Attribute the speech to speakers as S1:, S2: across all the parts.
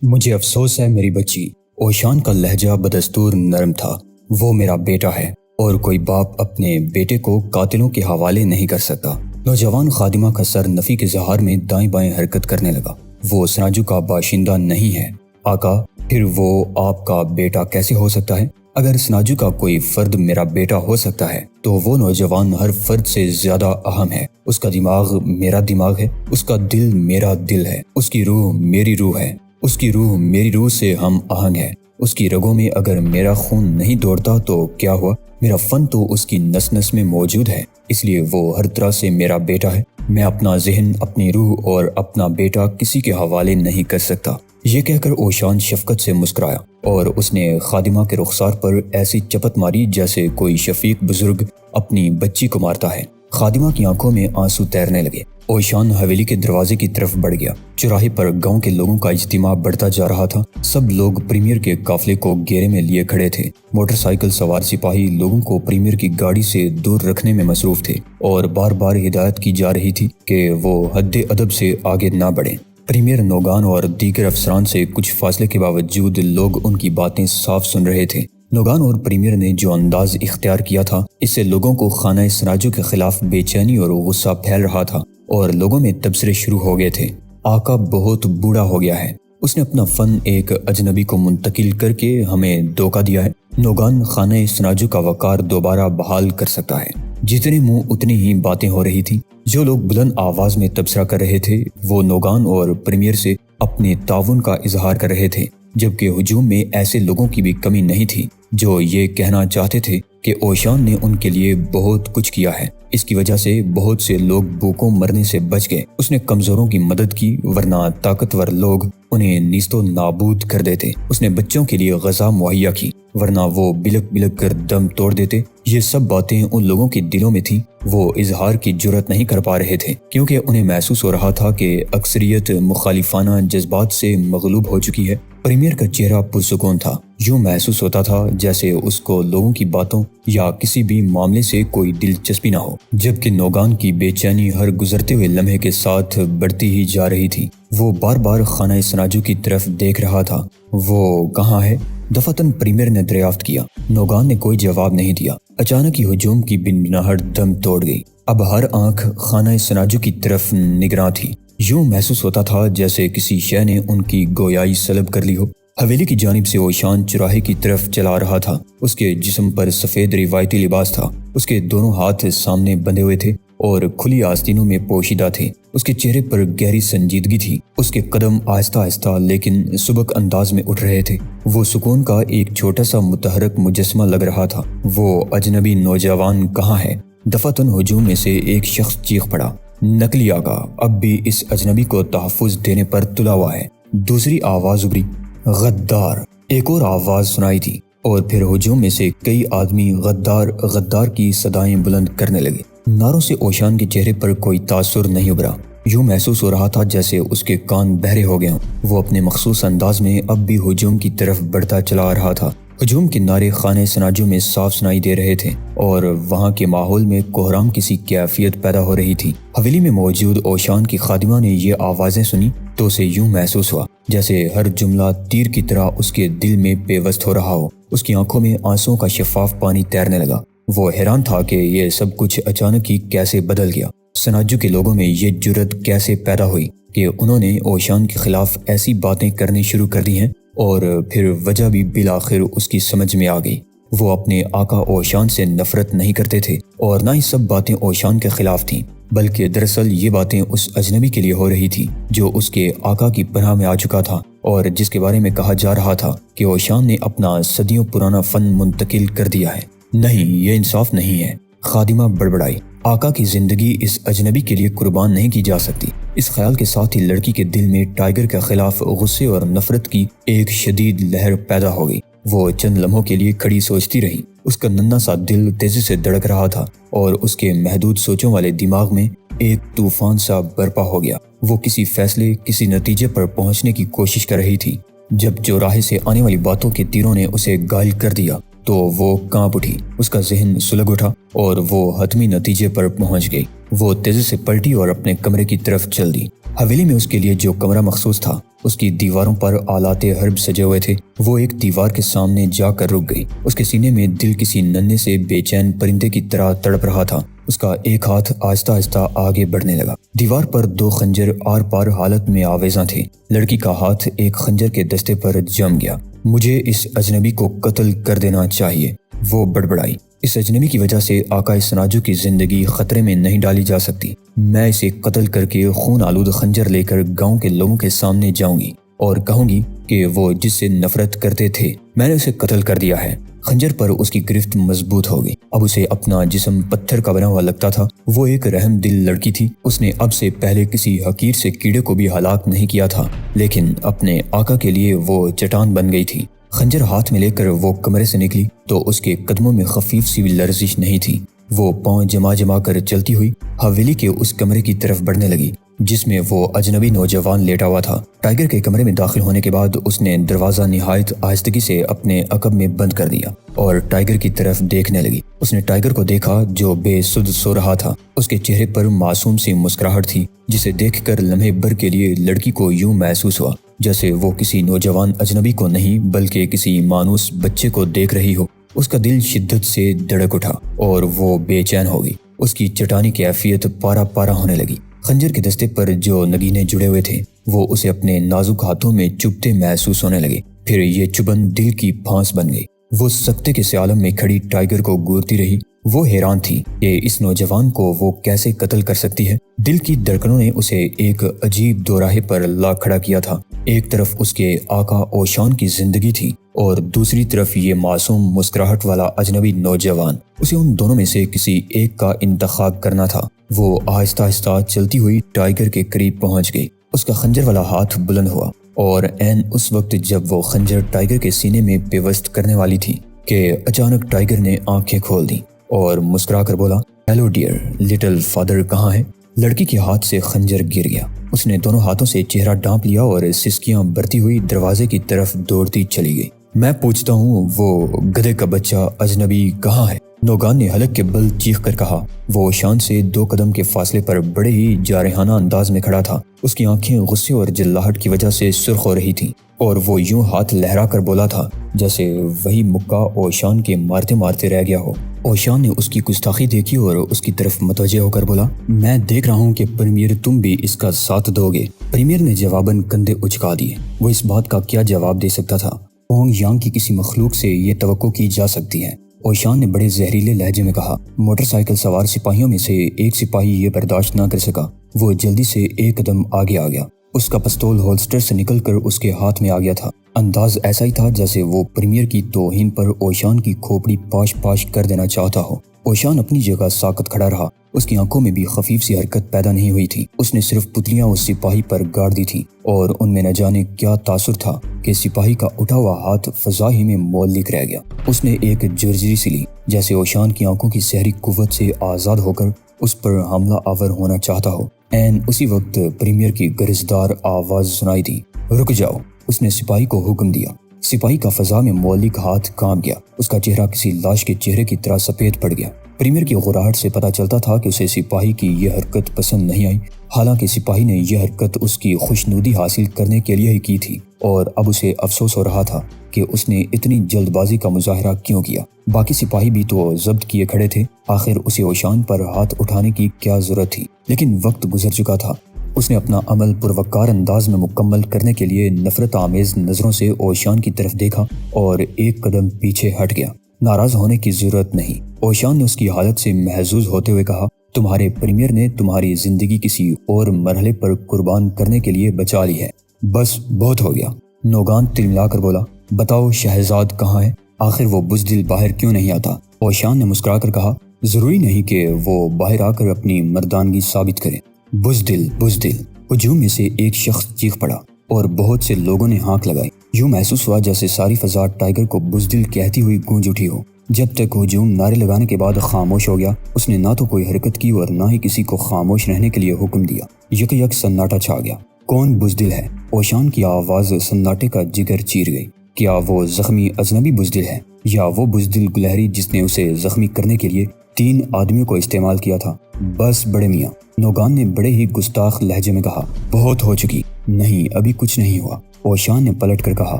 S1: مجھے افسوس ہے میری بچی۔ اوشان کا لہجہ بدستور نرم تھا۔ وہ میرا بیٹا ہے اور کوئی باپ اپنے بیٹے کو قاتلوں کے حوالے نہیں کر سکتا۔ نوجوان خادمہ کا سر نفی کے اظہار میں دائیں بائیں حرکت کرنے لگا۔ وہ سناجو کا باشندہ نہیں ہے آقا، پھر وہ آپ کا بیٹا کیسے ہو سکتا ہے؟ اگر سناجو کا کوئی فرد میرا بیٹا ہو سکتا ہے تو وہ نوجوان ہر فرد سے زیادہ اہم ہے۔ اس کا دماغ میرا دماغ ہے، اس کا دل میرا دل ہے، اس کی روح میری روح ہے، اس کی روح میری روح سے ہم آہنگ ہے۔ اس کی رگوں میں اگر میرا خون نہیں دوڑتا تو کیا ہوا؟ میرا فن تو اس کی نس نس میں موجود ہے، اس لیے وہ ہر طرح سے میرا بیٹا ہے۔ میں اپنا ذہن، اپنی روح اور اپنا بیٹا کسی کے حوالے نہیں کر سکتا۔ یہ کہہ کر اوشان شفقت سے مسکرایا اور اس نے خادمہ کے رخسار پر ایسی چپت ماری جیسے کوئی شفیق بزرگ اپنی بچی کو مارتا ہے۔ خادمہ کی آنکھوں میں آنسو تیرنے لگے۔ اوشان حویلی کے دروازے کی طرف بڑھ گیا۔ چوراہے پر گاؤں کے لوگوں کا اجتماع بڑھتا جا رہا تھا۔ سب لوگ پریمیئر کے قافلے کو گھیرے میں لیے کھڑے تھے۔ موٹر سائیکل سوار سپاہی لوگوں کو پریمیئر کی گاڑی سے دور رکھنے میں مصروف تھے اور بار بار ہدایت کی جا رہی تھی کہ وہ حد ادب سے آگے نہ بڑھیں۔ پریمیئر نوگان اور دیگر افسران سے کچھ فاصلے کے باوجود لوگ ان کی باتیں صاف سن رہے تھے۔ نوگان اور پریمیئر نے جو انداز اختیار کیا تھا، اس سے لوگوں کو خانہ سناجو کے خلاف بے چینی اور غصہ پھیل رہا تھا اور لوگوں میں تبصرے شروع ہو گئے تھے۔ آقا بہت بوڑھا ہو گیا ہے، اس نے اپنا فن ایک اجنبی کو منتقل کر کے ہمیں دھوکہ دیا ہے۔ نوگان خانہ سناجو کا وقار دوبارہ بحال کر سکتا ہے۔ جتنے منہ اتنی ہی باتیں ہو رہی تھیں۔ جو لوگ بلند آواز میں تبصرہ کر رہے تھے وہ نوگان اور پریمیئر سے اپنے تعاون کا اظہار کر رہے تھے، جبکہ ہجوم میں ایسے لوگوں کی بھی کمی نہیں تھی جو یہ کہنا چاہتے تھے کہ اوشان نے ان کے لیے بہت کچھ کیا ہے۔ اس کی وجہ سے بہت سے لوگ بھوکوں مرنے سے بچ گئے۔ اس نے کمزوروں کی مدد کی، ورنہ طاقتور لوگ انہیں نیست و نابود کر دیتے۔ اس نے بچوں کے لیے غذا مہیا کی، ورنہ وہ بلک بلک کر دم توڑ دیتے۔ یہ سب باتیں ان لوگوں کے دلوں میں تھیں۔ وہ اظہار کی جرأت نہیں کر پا رہے تھے کیونکہ انہیں محسوس ہو رہا تھا کہ اکثریت مخالفانہ جذبات سے مغلوب ہو چکی ہے۔ پریمیئر کا چہرہ پرسکون تھا۔ یوں محسوس ہوتا تھا جیسے اس کو لوگوں کی باتوں یا کسی بھی معاملے سے کوئی دلچسپی نہ ہو، جبکہ نوگان کی بے چینی ہر گزرتے ہوئے لمحے کے ساتھ بڑھتی ہی جا رہی تھی۔ وہ بار بار خانہ سناجو کی طرف دیکھ رہا تھا۔ وہ کہاں ہے؟ دفعتاً پریمیئر نے دریافت کیا۔ نوگان نے کوئی جواب نہیں دیا۔ اچانک ہی ہجوم کی بنبناہٹ دم توڑ گئی۔ اب ہر آنکھ خانہ سناجو کی طرف نگراں تھی۔ یوں محسوس ہوتا تھا جیسے کسی شے نے ان کی گویائی سلب کر لی ہو۔ حویلی کی جانب سے اوشان چوراہے کی طرف چلا رہا تھا۔ اس کے جسم پر سفید روایتی لباس تھا۔ اس کے دونوں ہاتھ سامنے بندھے ہوئے تھے اور کھلی آستینوں میں پوشیدہ تھے۔ اس کے چہرے پر گہری سنجیدگی تھی۔ اس کے قدم آہستہ آہستہ لیکن سبک انداز میں اٹھ رہے تھے۔ وہ سکون کا ایک چھوٹا سا متحرک مجسمہ لگ رہا تھا۔ وہ اجنبی نوجوان کہاں ہے؟ دفعتاً ہجوم میں سے ایک شخص چیخ پڑا، نقلی آقا اب بھی اس اجنبی کو تحفظ دینے پر تلا ہوا ہے۔ دوسری آواز ابھری، غدار۔ ایک اور آواز سنائی تھی اور پھر ہجوم میں سے کئی آدمی غدار غدار کی صدائیں بلند کرنے لگے۔ نعروں سے اوشان کے چہرے پر کوئی تاثر نہیں ابھرا۔ یوں محسوس ہو رہا تھا جیسے اس کے کان بہرے ہو گئے ہوں۔ وہ اپنے مخصوص انداز میں اب بھی ہجوم کی طرف بڑھتا چلا آ رہا تھا۔ ہجوم کے نعرے خانہ سناجو میں صاف سنائی دے رہے تھے اور وہاں کے ماحول میں کوہرام کسی کیفیت پیدا ہو رہی تھی۔ حویلی میں موجود اوشان کی خادمہ نے یہ آوازیں سنی تو اسے یوں محسوس ہوا جیسے ہر جملہ تیر کی طرح اس کے دل میں پیوست ہو رہا ہو۔ اس کی آنکھوں میں آنسوؤں کا شفاف پانی تیرنے لگا۔ وہ حیران تھا کہ یہ سب کچھ اچانک ہی کیسے بدل گیا۔ سناجو کے لوگوں میں یہ جرأت کیسے پیدا ہوئی کہ انہوں نے اوشان کے خلاف ایسی باتیں کرنی شروع کر دی ہیں، اور پھر وجہ بھی بالآخر اس کی سمجھ میں آ گئی۔ وہ اپنے آقا اوشان سے نفرت نہیں کرتے تھے اور نہ ہی سب باتیں اوشان کے خلاف تھیں، بلکہ دراصل یہ باتیں اس اجنبی کے لیے ہو رہی تھی جو اس کے آقا کی پناہ میں آ چکا تھا اور جس کے بارے میں کہا جا رہا تھا کہ اوشان نے اپنا صدیوں پرانا فن منتقل کر دیا ہے۔ نہیں، یہ انصاف نہیں ہے، خادمہ بڑبڑائی۔ آقا کی زندگی اس اجنبی کے لیے قربان نہیں کی جا سکتی۔ اس خیال کے ساتھ ہی لڑکی کے دل میں ٹائیگر کے خلاف غصے اور نفرت کی ایک شدید لہر پیدا ہو گئی۔ وہ چند لمحوں کے لیے کھڑی سوچتی رہی۔ اس کا ننھا سا دل تیزی سے دھڑک رہا تھا اور اس کے محدود سوچوں والے دماغ میں ایک طوفان سا برپا ہو گیا۔ وہ کسی فیصلے، کسی نتیجے پر پہنچنے کی کوشش کر رہی تھی۔ جب چوراہے سے آنے والی باتوں کے تیروں نے اسے گائل کر دیا تو وہ کانپ اٹھی۔ اس کا ذہن سلگ اٹھا اور وہ حتمی نتیجے پر پہنچ گئی۔ وہ تیزی سے پلٹی اور اپنے کمرے کی طرف چل دی۔ حویلی میں اس کے لیے جو کمرہ مخصوص تھا اس کی دیواروں پر آلات حرب سجے ہوئے تھے۔ وہ ایک دیوار کے سامنے جا کر رک گئی۔ اس کے سینے میں دل کسی ننھے سے بے چین پرندے کی طرح تڑپ رہا تھا۔ اس کا ایک ہاتھ آہستہ آہستہ آگے بڑھنے لگا۔ دیوار پر 2 خنجر آر پار حالت میں آویزاں تھے۔ لڑکی کا ہاتھ ایک خنجر کے دستے پر جم گیا۔ مجھے اس اجنبی کو قتل کر دینا چاہیے، وہ بڑبڑائی۔ اس اجنبی کی وجہ سے آقا سناجو کی زندگی خطرے میں نہیں ڈالی جا سکتی۔ میں اسے قتل کر کے خون آلود خنجر لے کر گاؤں کے لوگوں کے سامنے جاؤں گی اور کہوں گی کہ وہ جس سے نفرت کرتے تھے میں نے اسے قتل کر دیا ہے۔ خنجر پر اس کی گرفت مضبوط ہو گئی۔ اب اسے اپنا جسم پتھر کا بنا ہوا لگتا تھا۔ وہ ایک رحم دل لڑکی تھی۔ اس نے اب سے پہلے کسی حقیر سے کیڑے کو بھی ہلاک نہیں کیا تھا، لیکن اپنے آقا کے لیے وہ چٹان بن گئی تھی۔ خنجر ہاتھ میں لے کر وہ کمرے سے نکلی تو اس کے قدموں میں خفیف سی لرزش نہیں تھی۔ وہ پاؤں جما جما کر چلتی ہوئی حویلی کے اس کمرے کی طرف بڑھنے لگی جس میں وہ اجنبی نوجوان لیٹا ہوا تھا۔ ٹائیگر کے کمرے میں داخل ہونے کے بعد اس نے دروازہ نہایت آہستگی سے اپنے عقب میں بند کر دیا اور ٹائیگر کی طرف دیکھنے لگی۔ اس نے ٹائیگر کو دیکھا جو بے سدھ سو رہا تھا۔ اس کے چہرے پر معصوم سی مسکراہٹ تھی جسے دیکھ کر لمحے بھر کے لیے لڑکی کو یوں محسوس ہوا جیسے وہ کسی نوجوان اجنبی کو نہیں بلکہ کسی مانوس بچے کو دیکھ رہی ہو۔ اس کا دل شدت سے دھڑک اٹھا اور وہ بے چین ہو گئی۔ اس کی چٹانی کیفیت پارا پارا ہونے لگی۔ خنجر کے دستے پر جو نگینے جڑے ہوئے تھے وہ اسے اپنے نازک ہاتھوں میں چبھتے محسوس ہونے لگے۔ پھر یہ چبھن دل کی پھانس بن گئی۔ وہ سکتے کے عالم میں کھڑی ٹائیگر کو گورتی رہی۔ وہ حیران تھی کہ اس نوجوان کو وہ کیسے قتل کر سکتی ہے۔ دل کی دھڑکنوں نے اسے ایک عجیب دوراہے پر لا کھڑا کیا تھا۔ ایک طرف اس کے آقا اوشان کی زندگی تھی اور دوسری طرف یہ معصوم مسکراہٹ والا اجنبی نوجوان۔ اسے ان دونوں میں سے کسی ایک کا انتخاب کرنا تھا۔ وہ آہستہ آہستہ چلتی ہوئی ٹائیگر کے قریب پہنچ گئی۔ اس کا خنجر والا ہاتھ بلند ہوا اور عین اس وقت جب وہ خنجر ٹائیگر کے سینے میں پیوست کرنے والی تھی کہ اچانک ٹائیگر نے آنکھیں کھول دیں اور مسکرا کر بولا، ہیلو ڈیئر لٹل فادر کہاں ہے؟ لڑکی کے ہاتھ سے خنجر گر گیا۔ اس نے دونوں ہاتھوں سے چہرہ ڈھانپ لیا اور سسکیاں بھرتی ہوئی دروازے کی طرف دوڑتی چلی گئی۔ میں پوچھتا ہوں وہ گدھے کا بچہ اجنبی کہاں ہے؟ نوگان نے حلق کے بل چیخ کر کہا۔ وہ شان سے 2 قدم کے فاصلے پر بڑے ہی جارحانہ انداز میں کھڑا تھا۔ اس کی آنکھیں غصے اور جلاہٹ کی وجہ سے سرخ ہو رہی تھیں اور وہ یوں ہاتھ لہرا کر بولا تھا جیسے وہی مکہ اوشان کے مارتے مارتے رہ گیا ہو۔ اوشان نے اس کی گستاخی دیکھی اور اس کی طرف متوجہ ہو کر بولا، میں دیکھ رہا ہوں کہ پریمیر تم بھی اس کا ساتھ دو گے۔ پریمیر نے جواباً کندھے اچکا دیے۔ وہ اس بات کا کیا جواب دے سکتا تھا؟ اونگ یانگ کی کسی مخلوق سے یہ توقع کی جا سکتی ہے۔ اوشان نے بڑے زہریلے لہجے میں کہا۔ موٹر سائیکل سوار سپاہیوں میں سے ایک سپاہی یہ برداشت نہ کر سکا۔ وہ جلدی سے ایک قدم آگے آ گیا۔ اس کا پستول ہولسٹر سے نکل کر اس کے ہاتھ میں آ گیا تھا۔ انداز ایسا ہی تھا جیسے وہ پریمیر کی توہین پر اوشان کی کھوپڑی پاش پاش کر دینا چاہتا ہو۔ اوشان اپنی جگہ ساکت کھڑا رہا۔ اس کی آنکھوں میں بھی خفیف سی حرکت پیدا نہیں ہوئی تھی۔ اس نے صرف پتلیاں اس سپاہی پر گاڑ دی تھی اور ان میں نہ جانے کیا تاثر تھا کہ سپاہی کا اٹھا ہوا ہاتھ فضا ہی میں معلق رہ گیا۔ اس نے ایک جرجری سی لی جیسے اوشان کی آنکھوں کی سحری قوت سے آزاد ہو کر اس پر حملہ آور ہونا چاہتا ہو۔ عین اسی وقت پریمیر کی گرجدار آواز سنائی دی، رک جاؤ۔ اس نے سپاہی کو حکم دیا۔ سپاہی کا فضا میں معلق ہاتھ کانپ گیا۔ اس کا چہرہ کسی لاش کے چہرے کی طرح سفید پڑ گیا۔ پریمیر کی غراہٹ سے پتہ چلتا تھا کہ اسے سپاہی کی یہ حرکت پسند نہیں آئی، حالانکہ سپاہی نے یہ حرکت اس کی خوشنودی حاصل کرنے کے لیے ہی کی تھی اور اب اسے افسوس ہو رہا تھا کہ اس نے اتنی جلد بازی کا مظاہرہ کیوں کیا۔ باقی سپاہی بھی تو ضبط کیے کھڑے تھے، آخر اسے اوشان پر ہاتھ اٹھانے کی کیا ضرورت تھی؟ لیکن وقت گزر چکا تھا۔ اس نے اپنا عمل پروکار انداز میں مکمل کرنے کے لیے نفرت آمیز نظروں سے اوشان کی طرف دیکھا اور ایک قدم پیچھے ہٹ گیا۔ ناراض ہونے کی ضرورت نہیں، اوشان نے اس کی حالت سے محظوظ ہوتے ہوئے کہا، تمہارے پریمیر نے تمہاری زندگی کسی اور مرحلے پر قربان کرنے کے لیے بچا لی ہے، بس بہت ہو گیا۔ نوگان تلملا کر بولا، بتاؤ شہزاد کہاں ہے؟ آخر وہ بزدل باہر کیوں نہیں آتا؟ اوشان نے مسکرا کر کہا، ضروری نہیں کہ وہ باہر آ کر اپنی مردانگی ثابت کرے۔ بزدل بزدل۔ ہجوم میں سے ایک شخص چیخ پڑا اور بہت سے لوگوں نے ہانک لگائی۔ یوں محسوس ہوا جیسے ساری فضا ٹائیگر کو بزدل کہتی ہوئی گونج اٹھی ہو۔ جب تک ہجوم نعرے لگانے کے بعد خاموش ہو گیا، اس نے نہ تو کوئی حرکت کی اور نہ ہی کسی کو خاموش رہنے کے لیے حکم دیا۔ یک یک سناٹا چھا گیا۔ کون بزدل ہے؟ اوشان کی آواز سناٹے کا جگر چیر گئی۔ کیا وہ زخمی اجنبی بزدل ہے یا وہ بزدل گلہری جس نے اسے زخمی کرنے کے لیے 3 آدمیوں کو استعمال کیا تھا؟ بس بڑے میاں، نوگان نے بڑے ہی گستاخ لہجے میں کہا، بہت ہو چکی۔ نہیں، ابھی کچھ نہیں ہوا۔ اوشان نے پلٹ کر کہا،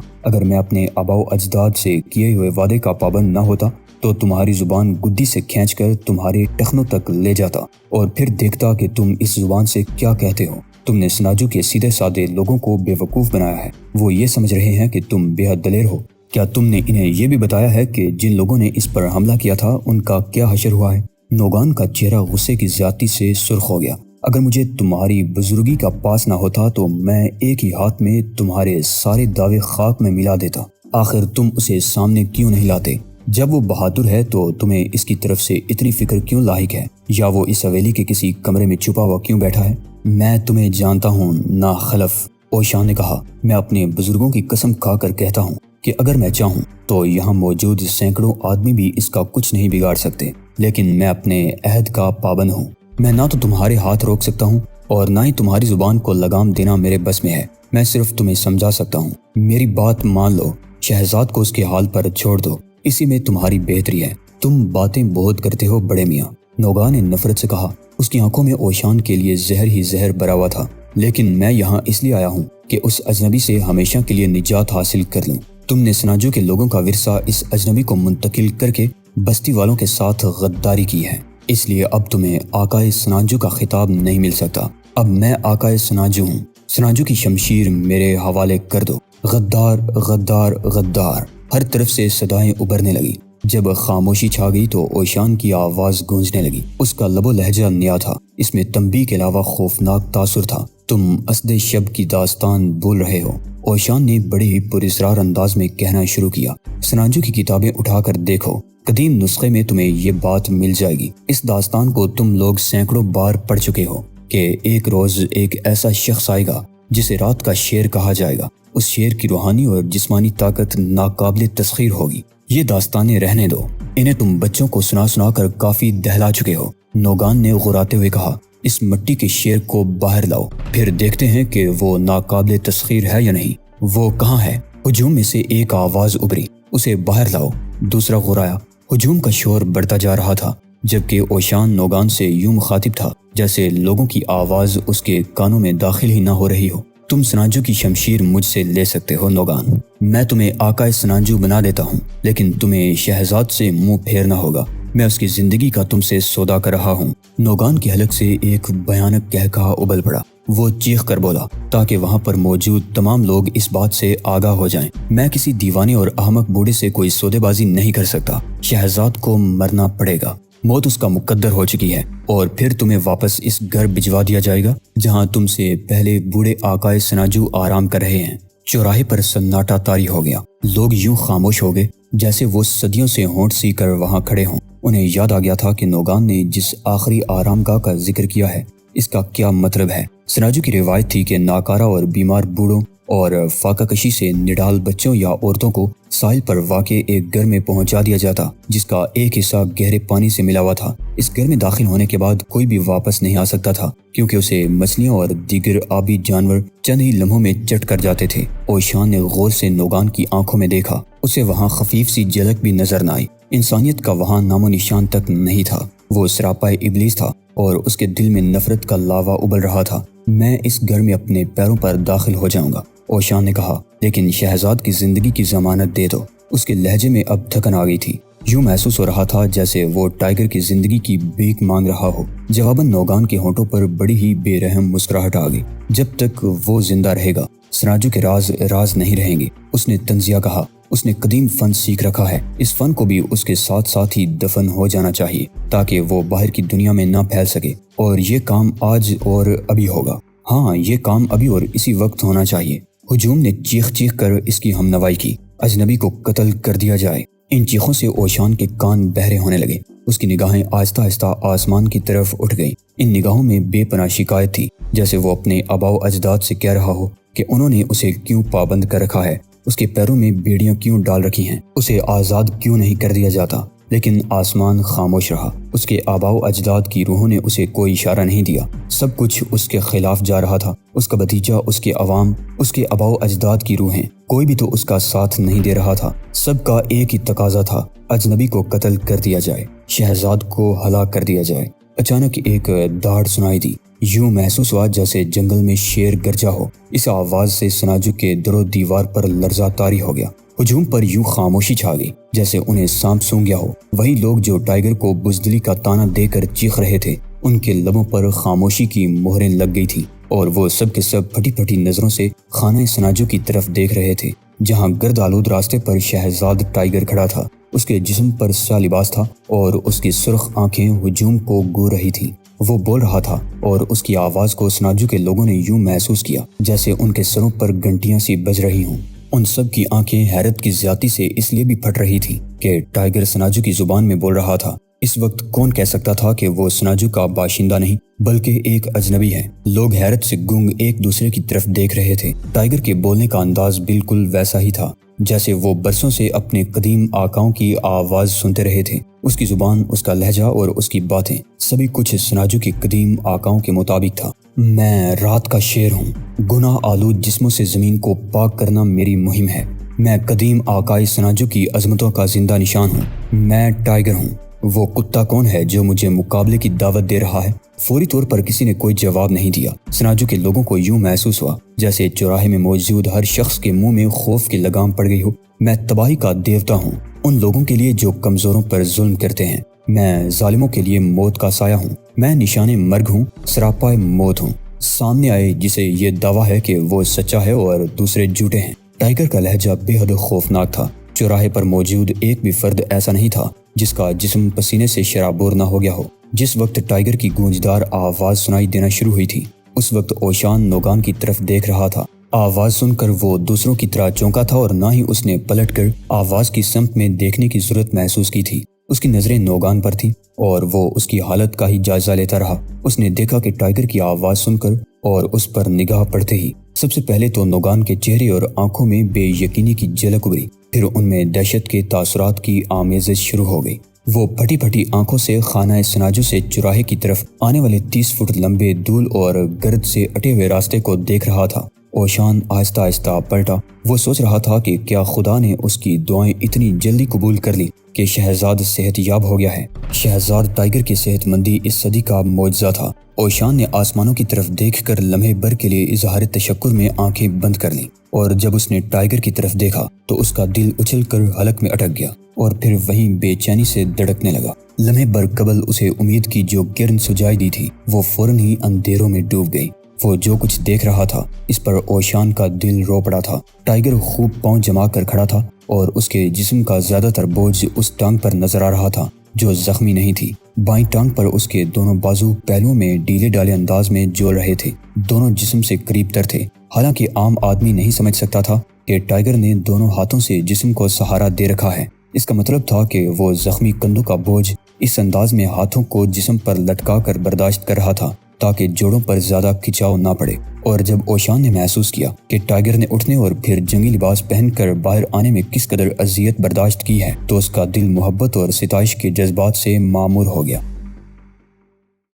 S1: اگر میں اپنے آباء و اجداد سے کیے ہوئے وعدے کا پابند نہ ہوتا تو تمہاری زبان گدی سے کھینچ کر تمہارے ٹخنوں تک لے جاتا اور پھر دیکھتا کہ تم اس زبان سے کیا کہتے ہو۔ تم نے سناجو کے سیدھے سادے لوگوں کو بے وقوف بنایا ہے۔ وہ یہ سمجھ رہے ہیں کہ تم بے حد دلیر ہو۔ کیا تم نے انہیں یہ بھی بتایا ہے کہ جن لوگوں نے اس پر حملہ کیا تھا ان کا کیا حشر ہوا ہے؟ نوگان کا چہرہ غصے کی زیادتی سے سرخ ہو گیا۔ اگر مجھے تمہاری بزرگی کا پاس نہ ہوتا تو میں ایک ہی ہاتھ میں تمہارے سارے دعوے خاک میں ملا دیتا۔ آخر تم اسے سامنے کیوں نہیں لاتے؟ جب وہ بہادر ہے تو تمہیں اس کی طرف سے اتنی فکر کیوں لاحق ہے؟ یا وہ اس حویلی کے کسی کمرے میں چھپا ہوا کیوں بیٹھا ہے؟ میں تمہیں جانتا ہوں نا خلف، اوشان نے کہا۔ میں اپنے بزرگوں کی قسم کھا کر کہتا ہوں کہ اگر میں چاہوں تو یہاں موجود سینکڑوں آدمی بھی اس کا کچھ نہیں بگاڑ سکتے، لیکن میں اپنے عہد کا پابند ہوں۔ میں نہ تو تمہارے ہاتھ روک سکتا ہوں اور نہ ہی تمہاری زبان کو لگام دینا میرے بس میں ہے۔ میں صرف تمہیں سمجھا سکتا ہوں۔ میری بات مان لو، شہزاد کو اس کے حال پر چھوڑ دو، اسی میں تمہاری بہتری ہے۔ تم باتیں بہت کرتے ہو بڑے میاں، نوگا نے نفرت سے کہا۔ اس کی آنکھوں میں اوشان کے لیے زہر ہی زہر بھرا ہوا تھا۔ لیکن میں یہاں اس لیے آیا ہوں کہ اس اجنبی سے ہمیشہ کے لیے نجات حاصل کر لوں۔ تم نے سناجو کے لوگوں کا ورثہ اس اجنبی کو منتقل کر کے بستی والوں کے ساتھ غداری کی ہے، اس لیے اب تمہیں آقائے سناجو کا خطاب نہیں مل سکتا۔ اب میں آقائے سناجو ہوں۔ سناجو کی شمشیر میرے حوالے کر دو۔ غدار غدار غدار، ہر طرف سے صدائیں ابھرنے لگی۔ جب خاموشی چھا گئی تو اوشان کی آواز گونجنے لگی۔ اس کا لب و لہجہ نیا تھا، اس میں تنبیہ کے علاوہ خوفناک تاثر تھا۔ تم اسد شب کی داستان بول رہے ہو، اوشان نے بڑے ہی پراسرار انداز میں کہنا شروع کیا۔ سناجو کی کتابیں اٹھا کر دیکھو، قدیم نسخے میں تمہیں یہ بات مل جائے گی۔ اس داستان کو تم لوگ سینکڑوں بار پڑھ چکے ہو کہ ایک روز ایک ایسا شخص آئے گا جسے رات کا شیر کہا جائے گا۔ اس شیر کی روحانی اور جسمانی طاقت ناقابل تسخیر ہوگی۔ یہ داستانیں رہنے دو، انہیں تم بچوں کو سنا سنا کر کافی دہلا چکے ہو۔ نوگان نے غراتے ہوئے کہا، اس مٹی کے شیر کو باہر لاؤ، پھر دیکھتے ہیں کہ وہ ناقابل تسخیر ہے یا نہیں۔ وہ کہاں ہے؟ ہجوم میں سے ایک آواز ابھری، اسے باہر لاؤ۔ دوسرا غرایا۔ ہجوم کا شور بڑھتا جا رہا تھا، جبکہ اوشان نوگان سے یوں مخاطب تھا جیسے لوگوں کی آواز اس کے کانوں میں داخل ہی نہ ہو رہی ہو۔ تم سناجو کی شمشیر مجھ سے لے سکتے ہو نوگان، میں تمہیں آقائے سناجو بنا دیتا ہوں، لیکن تمہیں شہزاد سے منہ پھیرنا ہوگا۔ میں اس کی زندگی کا تم سے سودا کر رہا ہوں۔ نوگان کی حلق سے ایک بھیانک قہقہہ ابل پڑا۔ وہ چیخ کر بولا تاکہ وہاں پر موجود تمام لوگ اس بات سے آگاہ ہو جائیں، میں کسی دیوانے اور احمق بوڑھے سے کوئی سودے بازی نہیں کر سکتا۔ شہزاد کو مرنا پڑے گا، موت اس کا مقدر ہو چکی ہے، اور پھر تمہیں واپس اس گھر بھجوا دیا جائے گا جہاں تم سے پہلے بوڑھے آقائے سناجو آرام کر رہے ہیں۔ چوراہے پر سناٹا طاری ہو گیا۔ لوگ یوں خاموش ہو گئے جیسے وہ صدیوں سے ہونٹ سی کر وہاں کھڑے ہوں۔ انہیں یاد آ گیا تھا کہ نوگان نے جس آخری آرام گاہ کا ذکر کیا ہے اس کا کیا مطلب ہے۔ سناجو کی روایت تھی کہ ناکارہ اور بیمار بوڑھوں اور فاقہ کشی سے نڈال بچوں یا عورتوں کو ساحل پر واقع ایک گھر میں پہنچا دیا جاتا جس کا ایک حصہ گہرے پانی سے ملا ہوا تھا۔ اس گھر میں داخل ہونے کے بعد کوئی بھی واپس نہیں آ سکتا تھا کیونکہ اسے مچھلیاں اور دیگر آبی جانور چند ہی لمحوں میں چٹ کر جاتے تھے۔ اوشان نے غور سے نوگان کی آنکھوں میں دیکھا، اسے وہاں خفیف سی جھلک بھی نظر نہ آئی۔ انسانیت کا وہاں نام و نشان تک نہیں تھا۔ وہ سراپا ابلیس تھا اور اس کے دل میں نفرت کا لاوا ابل رہا تھا۔ میں اس گھر میں اپنے پیروں پر داخل ہو جاؤں گا، اوشان نے کہا، لیکن شہزاد کی زندگی کی ضمانت دے دو۔ اس کے لہجے میں اب تھکن آ گئی تھی، یوں محسوس ہو رہا تھا جیسے وہ ٹائیگر کی زندگی کی بھیک مانگ رہا ہو۔ جواباً نوگان کے ہونٹوں پر بڑی ہی بے رحم مسکراہٹ آ گئی۔ جب تک وہ زندہ رہے گا سناجو کے راز راز نہیں رہیں گے، اس نے طنزیہ کہا۔ اس نے قدیم فن سیکھ رکھا ہے، اس فن کو بھی اس کے ساتھ ساتھ ہی دفن ہو جانا چاہیے تاکہ وہ باہر کی دنیا میں نہ پھیل سکے، اور یہ کام آج اور ابھی ہوگا۔ ہاں، یہ کام ابھی اور اسی وقت ہونا چاہیے۔ ہجوم نے چیخ چیخ کر اس کی ہمنوائی کی، اجنبی کو قتل کر دیا جائے۔ ان چیخوں سے اوشان کے کان بہرے ہونے لگے۔ اس کی نگاہیں آہستہ آہستہ آسمان کی طرف اٹھ گئیں۔ ان نگاہوں میں بے پناہ شکایت تھی، جیسے وہ اپنے آباء و اجداد سے کہہ رہا ہو کہ انہوں نے اسے کیوں پابند کر رکھا ہے، اس کے پیروں میں بیڑیاں کیوں ڈال رکھی ہیں، اسے آزاد کیوں نہیں کر دیا جاتا۔ لیکن آسمان خاموش رہا۔ اس کے آباء و اجداد کی روحوں نے اسے کوئی اشارہ نہیں دیا۔ سب کچھ اس کے خلاف جا رہا تھا۔ اس کا بھتیجا، اس کے عوام، اس کے آباء و اجداد کی روحیں، کوئی بھی تو اس کا ساتھ نہیں دے رہا تھا۔ سب کا ایک ہی تقاضا تھا، اجنبی کو قتل کر دیا جائے، شہزاد کو ہلاک کر دیا جائے۔ اچانک ایک داڑ سنائی دی۔ یوں محسوس ہوا جیسے جنگل میں شیر گرجا ہو۔ اس آواز سے سناجو کے در و دیوار پر لرزہ طاری ہو گیا۔ ہجوم پر یوں خاموشی چھا گئی جیسے انہیں سانپ سونگھ گیا ہو۔ وہی لوگ جو ٹائیگر کو بزدلی کا تانا دے کر چیخ رہے تھے، ان کے لبوں پر خاموشی کی مہریں لگ گئی تھیں اور وہ سب کے سب پھٹی پھٹی نظروں سے خانہ سناجو کی طرف دیکھ رہے تھے، جہاں گرد آلود راستے پر شہزاد ٹائیگر کھڑا تھا۔ اس کے جسم پر سیاہ لباس تھا اور اس کی سرخ آنکھیں ہجوم کو گو رہی تھیں۔ وہ بول رہا تھا اور اس کی آواز کو سناجو کے لوگوں نے یوں محسوس کیا جیسے ان کے سروں پر گھنٹیاں سی بج رہی ہوں۔ ان سب کی آنکھیں حیرت کی زیادتی سے اس لیے بھی پھٹ رہی تھیں کہ ٹائیگر سناجو کی زبان میں بول رہا تھا۔ اس وقت کون کہہ سکتا تھا کہ وہ سناجو کا باشندہ نہیں بلکہ ایک اجنبی ہے؟ لوگ حیرت سے گنگ ایک دوسرے کی طرف دیکھ رہے تھے۔ ٹائیگر کے بولنے کا انداز بالکل ویسا ہی تھا جیسے وہ برسوں سے اپنے قدیم آقاؤں کی آواز سنتے رہے تھے۔ اس کی زبان، اس کا لہجہ اور اس کی باتیں، سبھی کچھ سناجو کے قدیم آقاؤں کے مطابق تھا۔ میں رات کا شیر ہوں، گناہ آلود جسموں سے زمین کو پاک کرنا میری مہم ہے۔ میں قدیم آقائے سناجو کی عظمتوں کا زندہ نشان ہوں۔ میں ٹائیگر ہوں۔ وہ کتا کون ہے جو مجھے مقابلے کی دعوت دے رہا ہے؟ فوری طور پر کسی نے کوئی جواب نہیں دیا۔ سناجو کے لوگوں کو یوں محسوس ہوا جیسے چوراہے میں موجود ہر شخص کے منہ میں خوف کی لگام پڑ گئی ہو۔ میں تباہی کا دیوتا ہوں، ان لوگوں کے لیے جو کمزوروں پر ظلم کرتے ہیں۔ میں ظالموں کے لیے موت کا سایہ ہوں۔ میں نشان مرگ ہوں، سراپائے موت ہوں۔ سامنے آئے جسے یہ دعویٰ ہے کہ وہ سچا ہے اور دوسرے جھوٹے ہیں۔ ٹائیگر کا لہجہ بے حد خوفناک تھا۔ چوراہے پر موجود ایک بھی فرد ایسا نہیں تھا جس کا جسم پسینے سے شرابور نہ ہو گیا ہو۔ جس وقت ٹائیگر کی گونجدار آواز سنائی دینا شروع ہوئی تھی، اس وقت اوشان نوگان کی طرف دیکھ رہا تھا۔ آواز سن کر وہ دوسروں کی طرح چونکا تھا اور نہ ہی اس نے پلٹ کر آواز کی سمت میں دیکھنے کی ضرورت محسوس کی تھی۔ اس کی نظریں نوگان پر تھیں اور وہ اس کی حالت کا ہی جائزہ لیتا رہا۔ اس نے دیکھا کہ ٹائیگر کی آواز سن کر اور اس پر نگاہ پڑتے ہی سب سے پہلے تو نوگان کے چہرے اور آنکھوں میں بے یقینی کی جھلک ابھری، پھر ان میں دہشت کے تاثرات کی آمیزش شروع ہو گئی۔ وہ پھٹی پھٹی آنکھوں سے خانہ سناجو سے چوراہے کی طرف آنے والے 30 فٹ لمبے دھول اور گرد سے اٹے ہوئے راستے کو دیکھ رہا تھا۔ اوشان آہستہ آہستہ پلٹا۔ وہ سوچ رہا تھا کہ کیا خدا نے اس کی دعائیں اتنی جلدی قبول کر لی کہ شہزاد صحت یاب ہو گیا ہے۔ شہزاد ٹائیگر کی صحت مندی اس صدی کا معجزہ تھا۔ اوشان نے آسمانوں کی طرف دیکھ کر لمحے بھر کے لیے اظہار تشکر میں آنکھیں بند کر لیں، اور جب اس نے ٹائیگر کی طرف دیکھا تو اس کا دل اچھل کر حلق میں اٹک گیا اور پھر وہیں بے چینی سے دھڑکنے لگا۔ لمحے بھر قبل اسے امید کی جو کرن سجائی دی تھی وہ فوراً ہی اندھیروں میں ڈوب گئی۔ وہ جو کچھ دیکھ رہا تھا اس پر اوشان کا دل رو پڑا تھا۔ ٹائیگر خوب پاؤں جما کر کھڑا تھا اور اس کے جسم کا زیادہ تر بوجھ اس ٹانگ پر نظر آ رہا تھا جو زخمی نہیں تھی۔ بائیں ٹانگ پر اس کے دونوں بازو پہلوؤں میں ڈھیلے ڈالے انداز میں جول رہے تھے، دونوں جسم سے قریب تر تھے۔ حالانکہ عام آدمی نہیں سمجھ سکتا تھا کہ ٹائیگر نے دونوں ہاتھوں سے جسم کو سہارا دے رکھا ہے۔ اس کا مطلب تھا کہ وہ زخمی کندھوں کا بوجھ اس انداز میں ہاتھوں کو جسم پر لٹکا کر برداشت کر رہا تھا تاکہ جوڑوں پر زیادہ کھچاؤ نہ پڑے۔ اور جب اوشان نے محسوس کیا کہ ٹائیگر نے اٹھنے اور پھر جنگی لباس پہن کر باہر آنے میں کس قدر اذیت برداشت کی ہے تو اس کا دل محبت اور ستائش کے جذبات سے معمور ہو گیا۔